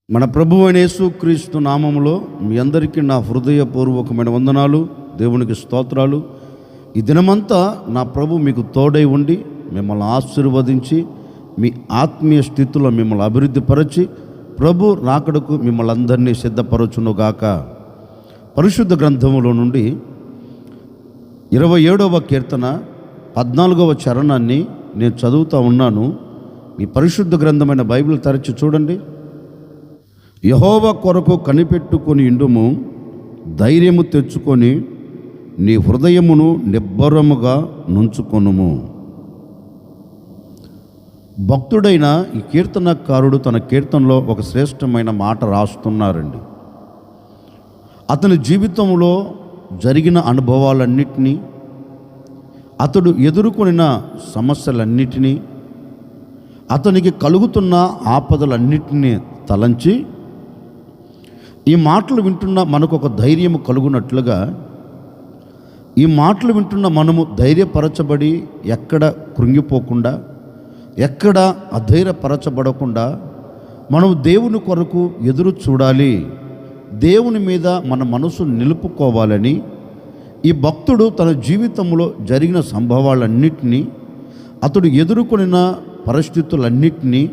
మన ప్రభువు అయిన యేసుక్రీస్తు నామములో మీ అందరికీ నా హృదయపూర్వకమైన వందనాలు, దేవునికి స్తోత్రాలు. ఈ దినమంతా నా ప్రభు మీకు తోడై ఉండి మిమ్మల్ని ఆశీర్వదించి మీ ఆత్మీయ స్థితిలో మిమ్మల్ని అభివృద్ధిపరచి ప్రభు రాకడకు మిమ్మల్ని అందరినీ సిద్ధపరచునుగాక. పరిశుద్ధ గ్రంథములో నుండి 27వ కీర్తన 14వ చరణాన్ని నేను చదువుతూ ఉన్నాను. మీ పరిశుద్ధ గ్రంథమైన బైబిల్ తెరచి చూడండి. యెహోవా కొరకు కనిపెట్టుకొని ఇండుము, ధైర్యము తెచ్చుకొని నీ హృదయమును నిబ్బరముగా నుంచుకొనుము. భక్తుడైన ఈ కీర్తనకారుడు తన కీర్తనలో ఒక శ్రేష్టమైన మాట రాస్తున్నారండి. అతని జీవితంలో జరిగిన అనుభవాలన్నిటినీ, అతడు ఎదుర్కొనిన సమస్యలన్నిటినీ, అతనికి కలుగుతున్న ఆపదలన్నిటినీ తలంచి ఈ మాటలు వింటున్న మనకు ఒక ధైర్యము కలుగునట్లుగా, ఈ మాటలు వింటున్న మనము ధైర్యపరచబడి ఎక్కడ కృంగిపోకుండా, ఎక్కడ అధైర్యపరచబడకుండా మనం దేవుని కొరకు ఎదురు చూడాలి, దేవుని మీద మన మనసు నిలుపుకోవాలని ఈ భక్తుడు తన జీవితంలో జరిగిన సంభవాలన్నిటినీ, అతడు ఎదుర్కొనిన పరిస్థితులన్నిటినీ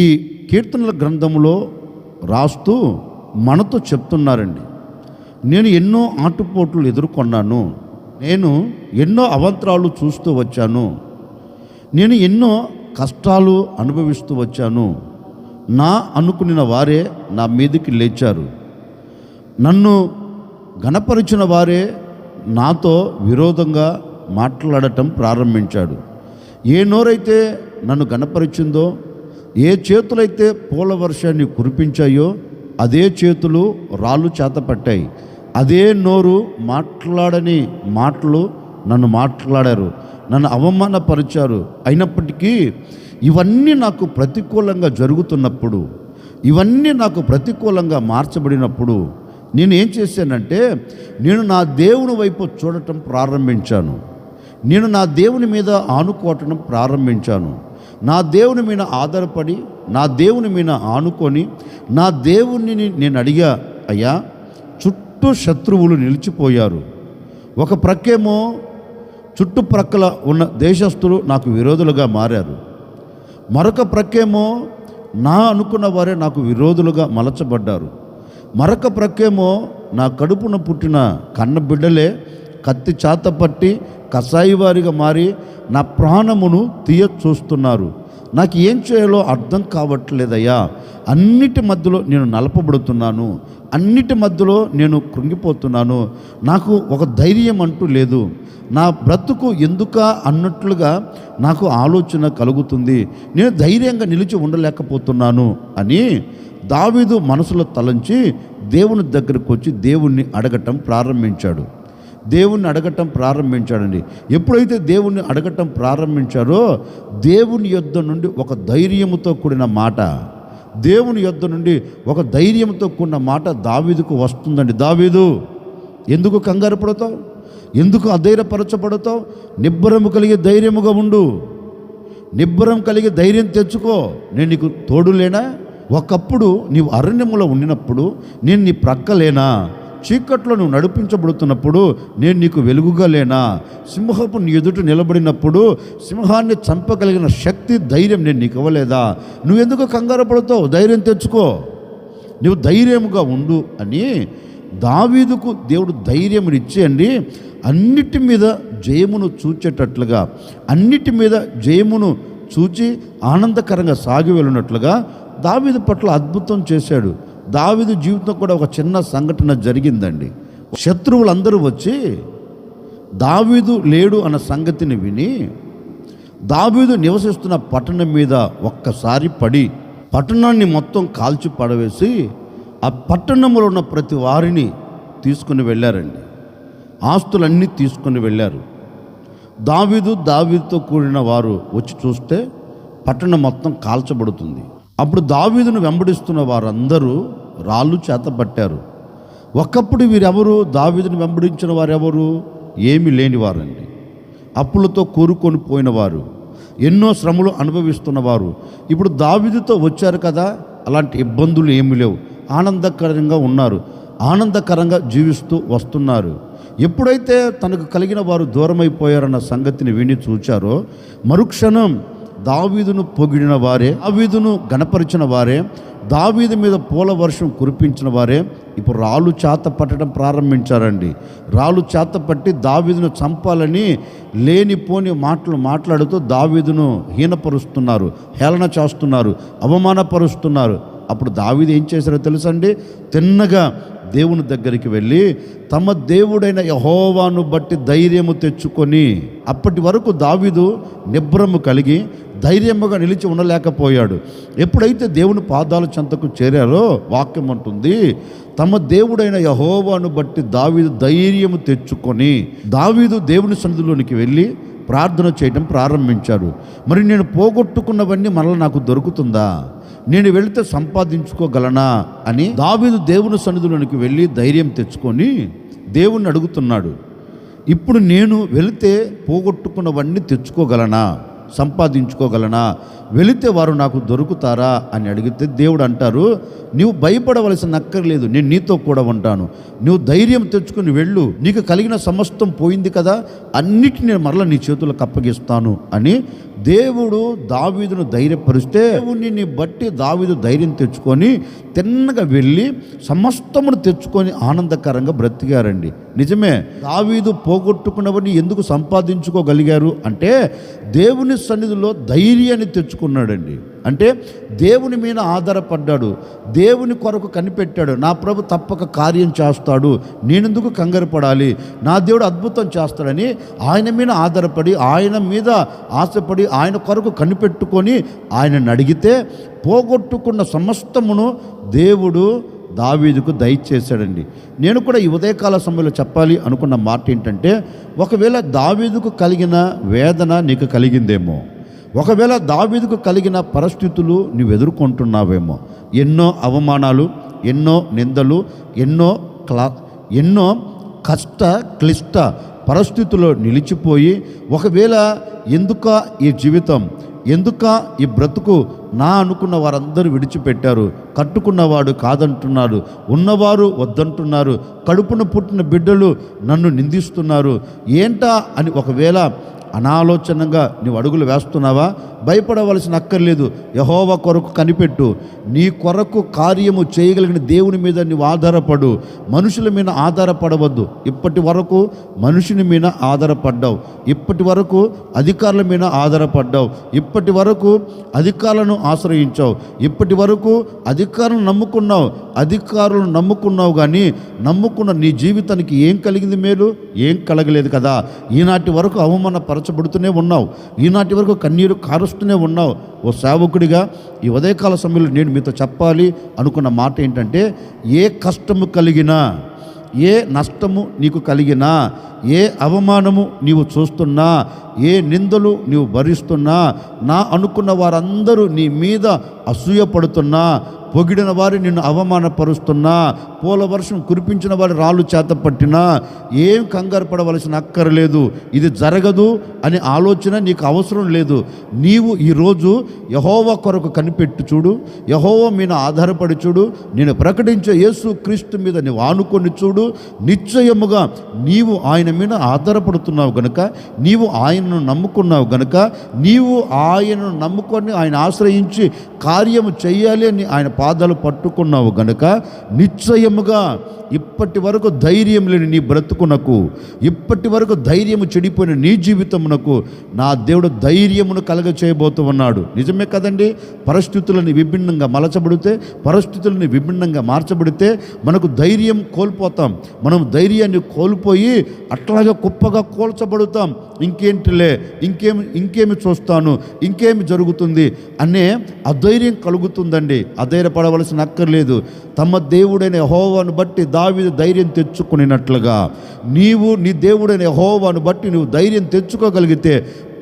ఈ కీర్తనల గ్రంథంలో రాస్తూ మనతో చెప్తున్నారండి. నేను ఎన్నో ఆటుపోట్లు ఎదుర్కొన్నాను, నేను ఎన్నో అవంతరాలు చూస్తూ వచ్చాను, నేను ఎన్నో కష్టాలు అనుభవిస్తూ వచ్చాను. నా అనుకున్న వారే నా మీదకి లేచారు, నన్ను గణపరిచిన వారే నాతో విరోధంగా మాట్లాడటం ప్రారంభించాడు. ఏ నోరైతే నన్ను గణపరిచిందో, ఏ చేతులైతే పూల వర్షాన్ని కురిపించాయో అదే చేతులు రాళ్ళు చేతపట్టాయి, అదే నోరు మాట్లాడని మాటలు నన్ను మాట్లాడారు, నన్ను అవమానపరిచారు. అయినప్పటికీ ఇవన్నీ నాకు ప్రతికూలంగా జరుగుతున్నప్పుడు, ఇవన్నీ నాకు ప్రతికూలంగా మార్చబడినప్పుడు నేను ఏం చేశానంటే, నేను నా దేవుని వైపు చూడటం ప్రారంభించాను, నేను నా దేవుని మీద ఆనుకోవటం ప్రారంభించాను. నా దేవుని మీద ఆధారపడి, నా దేవుని మీద ఆనుకొని, నా దేవుని నేను అడిగా, అయ్యా చుట్టూ శత్రువులు నిలిచిపోయారు. ఒక ప్రక్కేమో చుట్టుప్రక్కల ఉన్న దేశస్తులు నాకు విరోధులుగా మారారు, మరొక ప్రక్కేమో నా అనుకున్న వారే నాకు విరోధులుగా మలచబడ్డారు, మరొక ప్రక్కేమో నా కడుపున పుట్టిన కన్న బిడ్డలే కత్తి చేతపట్టి కసాయి వారిగా మారి నా ప్రాణమును తీయ చూస్తున్నారు. నాకు ఏం చేయాలో అర్థం కావట్లేదయ్యా. అన్నిటి మధ్యలో నేను నలపబడుతున్నాను, అన్నిటి మధ్యలో నేను కృంగిపోతున్నాను, నాకు ఒక ధైర్యం అంటూ లేదు, నా బ్రతుకు ఎందుకా అన్నట్లుగా నాకు ఆలోచన కలుగుతుంది, నేను ధైర్యంగా నిలిచి ఉండలేకపోతున్నాను అని దావీదు మనసులో తలంచి దేవుని దగ్గరకు వచ్చి దేవుణ్ణి అడగటం ప్రారంభించాడు. దేవుణ్ణి అడగటం ప్రారంభించాడండి. ఎప్పుడైతే దేవుణ్ణి అడగటం ప్రారంభించారో దేవుని యొద్ద నుండి ఒక ధైర్యముతో కూడిన మాట, దేవుని యొద్ద నుండి ఒక ధైర్యంతో కూడిన మాట దావీదుకు వస్తుందండి. దావీదు, ఎందుకు కంగారు పడతావు, ఎందుకు అధైర్యపరచబడతావు? నిబ్బరము కలిగి ధైర్యముగా ఉండు, నిబ్బరం కలిగి ధైర్యం తెచ్చుకో, నేను నీకు తోడులేనా? ఒకప్పుడు నీవు అరణ్యములో ఉండినప్పుడు నేను నీ ప్రక్కలేనా? చీకట్లో నువ్వు నడిపించబడుతున్నప్పుడు నేను నీకు వెలుగుగా లేనా? సింహపు నీ ఎదుట నిలబడినప్పుడు సింహాన్ని చంపగలిగిన శక్తి, ధైర్యం నేను నీకు ఇవ్వలేదా? నువ్వెందుకు కంగారు పడతావు? ధైర్యం తెచ్చుకో, నువ్వు ధైర్యముగా ఉండు అని దావీదుకు దేవుడు ధైర్యమును ఇచ్చేయండి. అన్నిటి మీద జయమును చూచేటట్లుగా, అన్నిటి మీద జయమును చూచి ఆనందకరంగా సాగి వెళ్ళినట్లుగా దావీదు పట్ల అద్భుతం చేశాడు. దావీదు జీవితం కూడా ఒక చిన్న సంఘటన జరిగిందండి. శత్రువులందరూ వచ్చి దావీదు లేడు అన్న సంగతిని విని దావీదు నివసిస్తున్న పట్టణం మీద ఒక్కసారి పడి పట్టణాన్ని మొత్తం కాల్చి పడవేసి ఆ పట్టణంలో ఉన్న ప్రతి వారిని తీసుకుని వెళ్ళారండి. ఆస్తులన్నీ తీసుకుని వెళ్ళారు. దావీదుతో కూడిన వారు వచ్చి చూస్తే పట్టణం మొత్తం కాల్చబడుతుంది. అప్పుడు దావీదును వెంబడిస్తున్న వారందరూ రాళ్ళు చేతపట్టారు. ఒకప్పుడు వీరెవరు? దావీదును వెంబడించిన వారెవరు? ఏమీ లేనివారండి, అప్పులతో కూరుకొని పోయినవారు, ఎన్నో శ్రమలు అనుభవిస్తున్నవారు. ఇప్పుడు దావీదుతో వచ్చారు కదా, అలాంటి ఇబ్బందులు ఏమీ లేవు. ఆనందకరంగా ఉన్నారు, ఆనందకరంగా జీవిస్తూ వస్తున్నారు. ఎప్పుడైతే తనకు కలిగిన వారు దూరమైపోయారన్న సంగతిని విని చూచారో, మరుక్షణం దావీదును పొగిడిన వారే, దావీదును గణపరిచిన వారే, దావీదు మీద పూల వర్షం కురిపించిన వారే ఇప్పుడు రాళ్ళు చేత పట్టడం ప్రారంభించారండి. రాళ్ళు చేత పట్టి దావీదును చంపాలని లేనిపోని మాటలు మాట్లాడుతూ దావీదును హీనపరుస్తున్నారు, హేళన చేస్తున్నారు, అవమానపరుస్తున్నారు. అప్పుడు దావీదు ఏం చేశారో తెలుసండి? తిన్నగా దేవుని దగ్గరికి వెళ్ళి తమ దేవుడైన యెహోవాను బట్టి ధైర్యము తెచ్చుకొని, అప్పటి వరకు దావీదు నిబ్రము కలిగి ధైర్యముగా నిలిచి ఉండలేకపోయాడు. ఎప్పుడైతే దేవుని పాదాల చెంతకు చేరారో, వాక్యం అంటుంది, తమ దేవుడైన యెహోవాను బట్టి దావీదు ధైర్యము తెచ్చుకొని దావీదు దేవుని సన్నిధిలోనికి వెళ్ళి ప్రార్థన చేయడం ప్రారంభించాడు. మరి నేను పోగొట్టుకున్నవన్నీ మరలా నాకు దొరుకుతుందా? నేను వెళితే సంపాదించుకోగలనా అని దావీదు దేవుని సన్నిధిలోనికి వెళ్ళి ధైర్యం తెచ్చుకొని దేవుణ్ణి అడుగుతున్నాడు. ఇప్పుడు నేను వెళితే పోగొట్టుకున్నవన్నీ తెచ్చుకోగలనా, సంపాదించుకోగలనా, వెళితే వారు నాకు దొరుకుతారా అని అడిగితే దేవుడు అంటారు, నీవు భయపడవలసిన అక్కర్లేదు, నేను నీతో కూడా ఉంటాను. నువ్వు ధైర్యం తెచ్చుకుని వెళ్ళు, నీకు కలిగిన సమస్తం పోయింది కదా, అన్నిటిని నేను మరలా నీ చేతులకు అప్పగిస్తాను అని దేవుడు దావీదును ధైర్యపరిస్తే, దేవుని బట్టి దావీదు ధైర్యం తెచ్చుకొని తిన్నగా వెళ్ళి సమస్తమును తెచ్చుకొని ఆనందకరంగా బ్రతికారండి. నిజమే, దావీదు పోగొట్టుకున్నవన్నీ ఎందుకు సంపాదించుకోగలిగారు అంటే దేవుని సన్నిధిలో ధైర్యాన్ని తెచ్చుకున్నాడండి. అంటే దేవుని మీద ఆధారపడ్డాడు, దేవుని కొరకు కనిపెట్టాడు. నా ప్రభు తప్పక కార్యం చేస్తాడు, నేనెందుకు కంగారు పడాలి, నా దేవుడు అద్భుతం చేస్తాడని ఆయన మీద ఆధారపడి, ఆయన మీద ఆశపడి, ఆయన కొరకు కనిపెట్టుకొని ఆయనను అడిగితే పోగొట్టుకున్న సమస్తమును దేవుడు దావీదుకు దయచేశాడండి. నేను కూడా ఈ ఉదయకాల సమయంలో చెప్పాలి అనుకున్న మాట ఏంటంటే, ఒకవేళ దావీదుకు కలిగిన వేదన నీకు కలిగిందేమో, ఒకవేళ దావీదుకు కలిగిన పరిస్థితులు నువ్వు ఎదుర్కొంటున్నావేమో, ఎన్నో అవమానాలు, ఎన్నో నిందలు, ఎన్నో కష్ట క్లిష్ట పరిస్థితుల్లో నిలిచిపోయి, ఒకవేళ ఎందుక ఈ జీవితం, ఎందుక ఈ బ్రతుకు, నా అనుకున్న వారందరూ విడిచిపెట్టారు, కట్టుకున్నవాడు కాదంటున్నారు, ఉన్నవారు వద్దంటున్నారు, కడుపున పుట్టిన బిడ్డలు నన్ను నిందిస్తున్నారు, ఏంటా అని ఒకవేళ అనాలోచనగా నువ్వు అడుగులు వేస్తున్నావా? భయపడవలసిన అక్కర్లేదు. యెహోవా కొరకు కనిపెట్టు, నీ కొరకు కార్యము చేయగలిగిన దేవుని మీద నువ్వు ఆధారపడు, మనుషుల మీద ఆధారపడవద్దు. ఇప్పటి వరకు మనుషుని మీద ఆధారపడ్డావు, ఇప్పటి వరకు అధికారుల మీద ఆధారపడ్డావు, ఇప్పటి వరకు అధికారులను ఆశ్రయించావు, ఇప్పటి వరకు అధికారులను నమ్ముకున్నావు, అధికారులను నమ్ముకున్నావు, కానీ నమ్ముకున్న నీ జీవితానికి ఏం కలిగింది మేలు? ఏం కలగలేదు కదా. ఈనాటి వరకు అవమానపరచబడుతూనే ఉన్నావు, ఈనాటి వరకు కన్నీరు కారుస్తూనే ఉన్నావు. ఓ సేవకుడిగా ఈ ఉదయకాల సమయంలో నేను మీతో చెప్పాలి అనుకున్న మాట ఏంటంటే, ఏ కష్టము కలిగినా, ఏ నష్టము నీకు కలిగినా, ఏ అవమానము నీవు చూస్తున్నా, ఏ నిందలు నీవు భరిస్తున్నా, నా అనుకున్న వారందరూ నీ మీద అసూయపడుతున్నా, పొగిడిన వారి నిన్ను అవమానపరుస్తున్నా, పూల వర్షం కురిపించిన వారి రాళ్ళు చేత పట్టినా ఏం కంగారు పడవలసిన అక్కర్లేదు. ఇది జరగదు అనే ఆలోచన నీకు అవసరం లేదు. నీవు ఈరోజు యెహోవా కొరకు కనిపెట్టు చూడు, యెహోవా మీద ఆధారపడి చూడు, నేను ప్రకటించే యేసు క్రీస్తు మీద నీవు ఆనుకొని చూడు. నిశ్చయముగా నీవు ఆయన మీద ఆధారపడుతున్నావు గనుక, నీవు ఆయనను నమ్ముకున్నావు గనుక, నీవు ఆయనను నమ్ముకొని ఆయన ఆశ్రయించి కార్యము చేయాలి అని ఆయన పాదాలు పట్టుకున్నావు గనుక, నిశ్చయముగా ఇప్పటి వరకు ధైర్యం లేని నీ బ్రతుకునకు, ఇప్పటి వరకు ధైర్యము చెడిపోయిన నీ జీవితమునకు నా దేవుడు ధైర్యమును కలగ చేయబోతూ ఉన్నాడు. నిజమే కదండి. పరిస్థితులని విభిన్నంగా మలచబడితే, పరిస్థితులని విభిన్నంగా మార్చబడితే మనకు ధైర్యం కోల్పోతాం. మనం ధైర్యాన్ని కోల్పోయి అట్లాగా కుప్పగా కోల్చబడుతాం. ఇంకేంటిలే, ఇంకేమి చూస్తాను, ఇంకేమి జరుగుతుంది అనే అధైర్యం కలుగుతుందండి. అధైర్యపడవలసిన అక్కర్లేదు. తమ దేవుడైన యెహోవాను బట్టి దావీదు ధైర్యం తెచ్చుకునేటట్లుగా నీవు నీ దేవుడైన యెహోవాను బట్టి నువ్వు ధైర్యం తెచ్చుకోగలిగితే,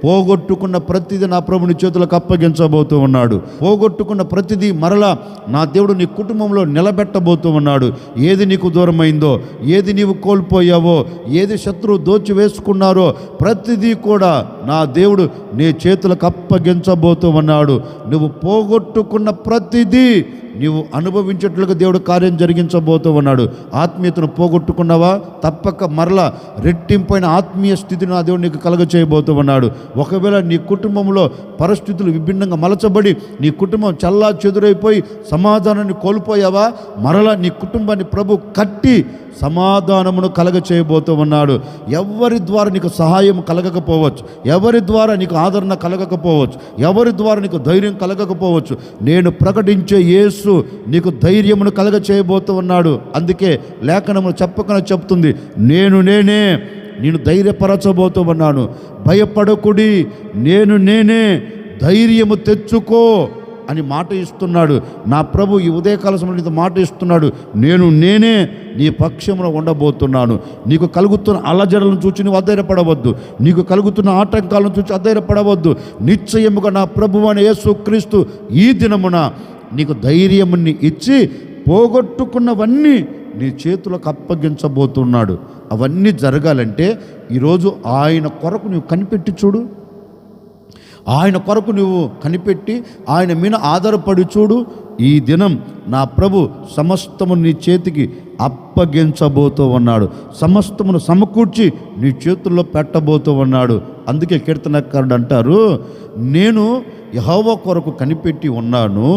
పోగొట్టుకున్న ప్రతిదీ నా ప్రభుని చేతులకు అప్పగించబోతూ ఉన్నాడు. పోగొట్టుకున్న ప్రతిదీ మరలా నా దేవుడు నీ కుటుంబంలో నిలబెట్టబోతూ ఉన్నాడు. ఏది నీకు దూరమైందో, ఏది నీవు కోల్పోయావో, ఏది శత్రువు దోచి వేసుకున్నారో ప్రతిదీ కూడా నా దేవుడు నీ చేతులకు అప్పగించబోతూ ఉన్నాడు. నువ్వు పోగొట్టుకున్న ప్రతిదీ నీవు అనుభవించేట్లుగా దేవుడు కార్యం జరిగించబోతూ ఉన్నాడు. ఆత్మీయతను పోగొట్టుకున్నావా? తప్పక మరలా రెట్టింపైన ఆత్మీయ స్థితిని ఆ దేవుడు నీకు కలుగ చేయబోతూ ఉన్నాడు. ఒకవేళ నీ కుటుంబంలో పరిస్థితులు విభిన్నంగా మలచబడి నీ కుటుంబం చల్లా చెదురైపోయి సమాధానాన్ని కోల్పోయావా? మరలా నీ కుటుంబాన్ని ప్రభు కట్టి సమాధానమును కలగ చేయబోతూ ఉన్నాడు. ఎవరి ద్వారా నీకు సహాయం కలగకపోవచ్చు, ఎవరి ద్వారా నీకు ఆదరణ కలగకపోవచ్చు, ఎవరి ద్వారా నీకు ధైర్యం కలగకపోవచ్చు. నేను ప్రకటించే యేసు నీకు ధైర్యమును కలగ చేయబోతూ ఉన్నాడు. అందుకే లేఖనము చెప్పకనే చెప్తుంది, నేనే నేను ధైర్యపరచబోతూ ఉన్నాను. భయపడకుడి, నేనే ధైర్యము తెచ్చుకో అని మాట ఇస్తున్నాడు. నా ప్రభు ఈ ఉదయకాల సమయంలో మాట ఇస్తున్నాడు, నేనే నీ పక్షమున ఉండబోతున్నాను. నీకు కలుగుతున్న అలజడలను చూచి నువ్వు అధైర్యపడవద్దు, నీకు కలుగుతున్న ఆటంకాలను చూచి అధైర్యపడవద్దు. నిశ్చయముగా నా ప్రభువు అయిన యేసుక్రీస్తు ఈ దినమున నీకు ధైర్యముని ఇచ్చి పోగొట్టుకున్నవన్నీ నీ చేతులకు అప్పగించబోతున్నాడు. అవన్నీ జరగాలంటే ఈరోజు ఆయన కొరకు నువ్వు కనిపెట్టి చూడు, ఆయన కొరకు నువ్వు కనిపెట్టి ఆయన మీద ఆధారపడి చూడు. ఈ దినం నా ప్రభు సమస్తము నీ చేతికి అప్పగించబోతూ ఉన్నాడు, సమస్తమును సమకూర్చి నీ చేతుల్లో పెట్టబోతూ ఉన్నాడు. అందుకే కీర్తనకారుడు అంటారు, నేను యెహోవా కొరకు కనిపెట్టి ఉన్నాను,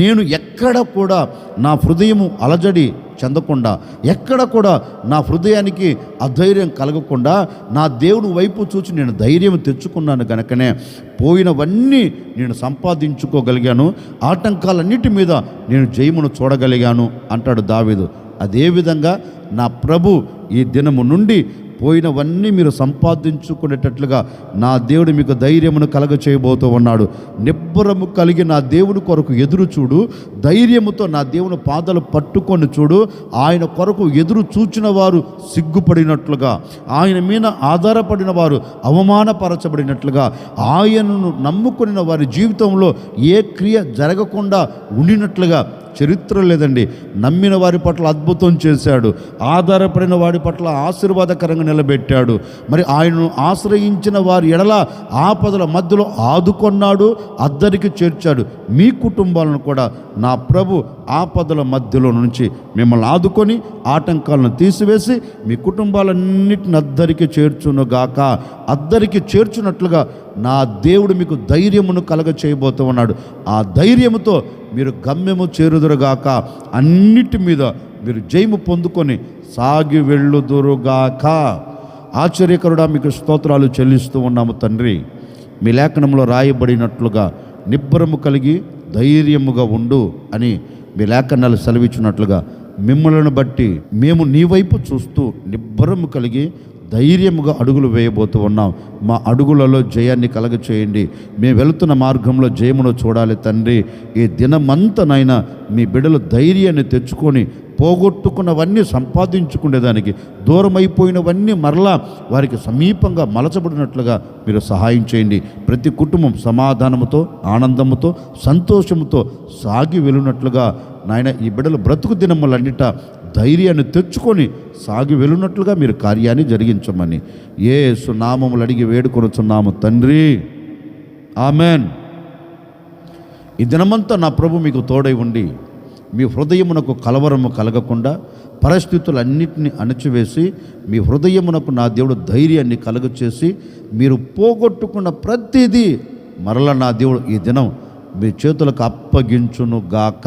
నేను ఎక్కడ కూడా నా హృదయము అలజడి చెందకుండా, ఎక్కడ కూడా నా హృదయానికి అధైర్యం కలగకుండా నా దేవుని వైపు చూసి నేను ధైర్యం తెచ్చుకున్నాను కనుకనే పోయినవన్నీ నేను సంపాదించుకోగలిగాను, ఆటంకాలన్నిటి మీద నేను జయమును చూడగలిగాను అంటాడు దావీదు. అదేవిధంగా నా ప్రభు ఈ దినము నుండి పోయినవన్నీ మీరు సంపాదించుకునేటట్లుగా నా దేవుడు మీకు ధైర్యమును కలగ చేయబోతూ ఉన్నాడు. నిబ్బరము కలిగి నా దేవుని కొరకు ఎదురు చూడు, ధైర్యముతో నా దేవుని పాదాలు పట్టుకొని చూడు. ఆయన కొరకు ఎదురు చూచిన వారు సిగ్గుపడినట్లుగా, ఆయన మీద ఆధారపడిన వారు అవమానపరచబడినట్లుగా, ఆయనను నమ్ముకున్న వారి జీవితంలో ఏ క్రియ జరగకుండా ఉండినట్లుగా చరిత్ర లేదండి. నమ్మిన వారి పట్ల అద్భుతం చేశాడు, ఆధారపడిన వారి పట్ల ఆశీర్వాదకరంగా నిలబెట్టాడు. మరి ఆయనను ఆశ్రయించిన వారి ఎడల ఆపదల మధ్యలో ఆదుకొన్నాడు, అద్దరికి చేర్చాడు. మీ కుటుంబాలను కూడా నా ప్రభు ఆపదల మధ్యలో నుంచి మిమ్మల్ని ఆదుకొని ఆటంకాలను తీసివేసి మీ కుటుంబాలన్నిటిని అద్దరికి చేర్చునుగాక. అద్దరికి చేర్చున్నట్లుగా నా దేవుడు మీకు ధైర్యమును కలగ చేయబోతూ ఉన్నాడు. ఆ ధైర్యముతో మీరు గమ్యము చేరుదురుగాక, అన్నిటి మీద మీరు జయము పొందుకొని సాగి వెళ్ళుదురుగాక. ఆశ్చర్యకరుడా మీకు స్తోత్రాలు చెల్లిస్తూ ఉన్నాము తండ్రి. మీ లేఖనంలో రాయబడినట్లుగా నిబ్బరము కలిగి ధైర్యముగా ఉండు అని మీ లేఖనాలు సెలవిచ్చినట్లుగా మిమ్మల్ని బట్టి మేము నీ వైపు చూస్తూ నిబ్బరము కలిగి ధైర్యముగా అడుగులు వేయబోతూ ఉన్నాం. మా అడుగులలో జయాన్ని కలగ చేయండి. మేము వెళుతున్న మార్గంలో జయమును చూడాలి తండ్రి. ఈ దినమంతనైనా మీ బిడ్డలు ధైర్యాన్ని తెచ్చుకొని పోగొట్టుకున్నవన్నీ సంపాదించుకునేదానికి, దూరమైపోయినవన్నీ మరలా వారికి సమీపంగా మలచబడినట్లుగా మీరు సహాయం చేయండి. ప్రతి కుటుంబం సమాధానముతో, ఆనందముతో, సంతోషముతో సాగి వెళ్ళినట్లుగా నాయన ఈ బిడ్డలు బ్రతుకు దినములన్నిట ధైర్యాన్ని తెచ్చుకొని సాగి వెళ్ళినట్లుగా మీరు కార్యాన్ని జరిగించమని యేసు నామములు అడిగి వేడుకొనుచున్నాము తండ్రి, ఆమెన్. ఈ దినమంతా నా ప్రభు మీకు తోడై ఉండి మీ హృదయమునకు కలవరము కలగకుండా పరిస్థితులన్నిటిని అణచివేసి మీ హృదయమునకు నా దేవుడు ధైర్యాన్ని కలుగచేసి మీరు పోగొట్టుకున్న ప్రతిదీ మరల నా దేవుడు ఈ దినం మీ చేతులకు అప్పగించునుగాక.